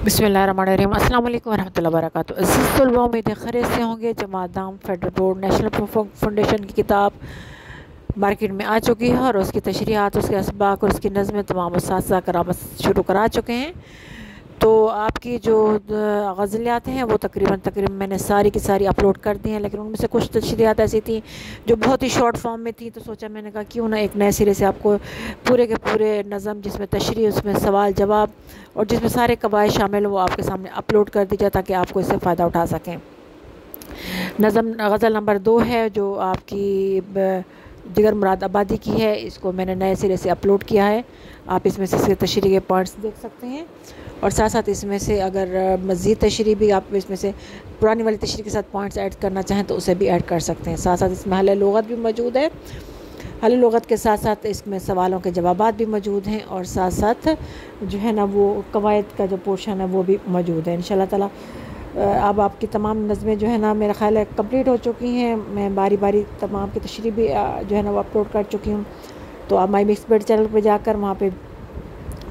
बिस्मिल्लाहिर्रहमानिर्रहीम। अस्सलाम वालेकुम वरहमतुल्लाहि वबरकातुहू। अज़ीज़ तलबा, उम्मीद है खैरियत से होंगे। जमात-दाम फेडरल बोर्ड नेशनल फाउंडेशन की किताब मार्केट में आ चुकी है और उसकी तशरीहात, उसके असबाक और उसकी नज़में तमाम उस्ताज़ करामत शुरू करा चुके हैं। तो आपकी जो गज़लियात हैं वो तकरीबन मैंने सारी की सारी अपलोड कर दी हैं, लेकिन उनमें से कुछ तशरीहात ऐसी थी जो बहुत ही शॉर्ट फॉर्म में थी। तो सोचा मैंने कहा क्यों ना एक नए सिरे से आपको पूरे के पूरे नज़म, जिसमें तशरीह, उसमें सवाल जवाब और जिसमें सारे कवायद शामिल, वो आपके सामने अपलोड कर दी जाए ताकि आपको इससे फ़ायदा उठा सकें। नज़म गज़ल नंबर 2 है जो आपकी जिगर मुराद आबादी की है। इसको मैंने नए सिरे से अपलोड किया है। आप इसमें से इसके तशरीह के पॉइंट्स देख सकते हैं और साथ साथ इसमें से अगर मज़ीद तशरीह भी आप इसमें से पुरानी वाली तशरीह के साथ पॉइंट्स ऐड करना चाहें तो उसे भी ऐड कर सकते हैं। साथ साथ इसमें हल लुग़त भी मौजूद है। हल लुग़त के साथ साथ इसमें सवालों के जवाबात भी मौजूद हैं और साथ साथ जो है ना वो कवायद का जो पोर्शन है वो भी मौजूद है। इंशाल्लाह ताला अब आपकी तमाम नज़में जो है ना मेरा ख़्याल है कंप्लीट हो चुकी हैं। मैं बारी बारी तमाम की तशरीह भी जो है ना वो अपलोड कर चुकी हूँ। तो आप माई मिक्स बेड चैनल पर जाकर वहाँ पे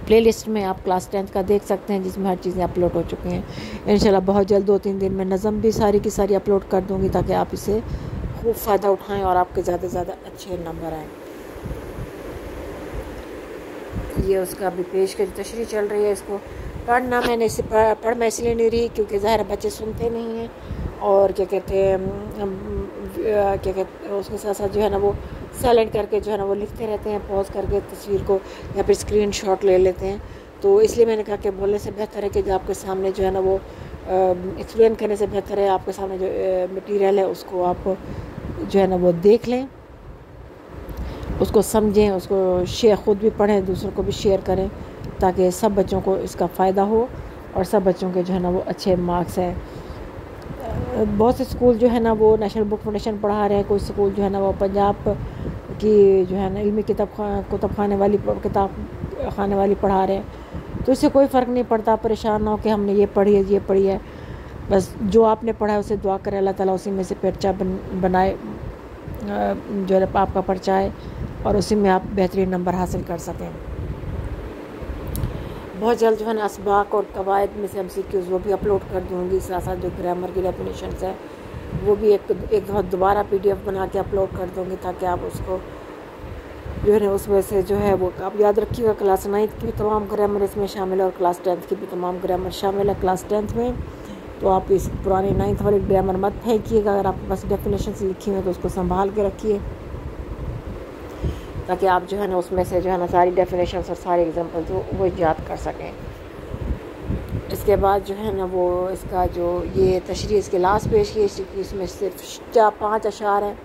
प्लेलिस्ट में आप क्लास 10th का देख सकते हैं, जिसमें हर चीज़ें अपलोड हो चुकी हैं। इंशाल्लाह बहुत जल्द 2-3 दिन में नज़म भी सारी की सारी अपलोड कर दूँगी ताकि आप इसे खूब फ़ायदा उठाएँ और आपके ज़्यादा से ज़्यादा अच्छे नंबर आएँ। ये उसका अभी पेश की तशरीह चल रही है। इसको पढ़ना मैंने इसे पढ़ मैं इसलिए नहीं रही क्योंकि ज़ाहिर बच्चे सुनते नहीं हैं और क्या कहते हैं उसके साथ साथ जो है ना वो साइलेंट करके जो है ना वो लिखते रहते हैं, पॉज करके तस्वीर को या फिर स्क्रीनशॉट ले लेते हैं। तो इसलिए मैंने कहा कि बोलने से बेहतर है कि जो आपके सामने जो है ना वो एक्सप्लेन करने से बेहतर है आपके सामने जो मटीरियल है उसको आप जो है ना वो देख लें, उसको समझें, उसको शेयर ख़ुद भी पढ़ें, दूसरों को भी शेयर करें ताकि सब बच्चों को इसका फ़ायदा हो और सब बच्चों के जो है ना वो अच्छे मार्क्स हैं। बहुत से स्कूल जो है ना वो नेशनल बुक फाउंडेशन पढ़ा रहे हैं, कोई स्कूल जो है ना वो पंजाब की जो है ना इल्मी किताब खाने वाली पढ़ा रहे हैं। तो इससे कोई फ़र्क नहीं पड़ता, परेशान ना हो कि हमने ये पढ़ी है। बस जो आपने पढ़ा है उसे दुआ करें अल्लाह ताला उसी में से पर्चा बनाए, जो है आपका पर्चा है और उसी में आप बेहतरीन नंबर हासिल कर सकें। बहुत जल्द जो है ना असबाक और कवायद में से MCQs वो भी अपलोड कर दूँगी। साथ साथ जो ग्रामर की डेफिनेशंस है वो भी एक दफ़ा दोबारा PDF बना के अपलोड कर दूँगी ताकि आप उसको जो है ना उसमें से जो है वो आप याद रखिएगा। क्लास 9th की भी तमाम ग्रामर इसमें शामिल है और क्लास 10th की भी तमाम ग्रामर शामिल है क्लास 10th में। तो आप इस पुरानी 9th वाली ग्रामर मत फेंकिएगा। अगर आपके पास डेफिनेशंस लिखी हुई हैं तो उसको संभाल के रखिए ताकि आप जो है ना उसमें से जो है ना सारी डेफिनेशंस और सारे एग्जाम्पल जो वो याद कर सकें। इसके बाद जो है ना वो इसका जो ये तशरीह इसके लास्ट पेश की, इसमें सिर्फ 4-5 अशार हैं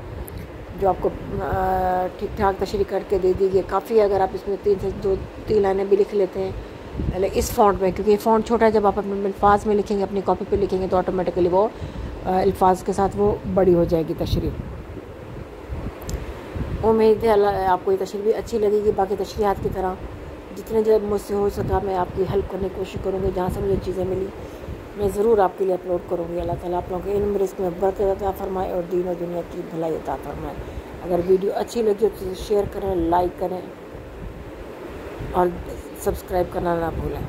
जो आपको ठीक ठाक तशरीह करके दे दी गई, काफ़ी है। अगर आप इसमें 3 लाइनें भी लिख लेते हैं इस फ़ॉन्ट में, क्योंकि फ़ॉन्ट छोटा है, जब आप अपने अल्फाज में लिखेंगे, अपनी कॉपी पे लिखेंगे तो ऑटोमेटिकली वो अल्फाज के साथ वो बड़ी हो जाएगी तशरीह। उम्मीद है आपको ये तशरीह भी अच्छी लगेगी। बाकी तशरीहात की तरह जितने जब मुझसे हो सका मैं आपकी हेल्प करने की कोशिश करूँगी। जहाँ से मुझे चीज़ें मिली मैं ज़रूर आपके लिए अपलोड करूँगी। अल्लाह ताला आप लोगों के इल्म रिज़्क़ में बरकत अता फरमाए और दीन और दुनिया की भलाई अता फरमाए। अगर वीडियो अच्छी लगी हो तो शेयर करें, लाइक करें और सब्सक्राइब करना ना भूलें।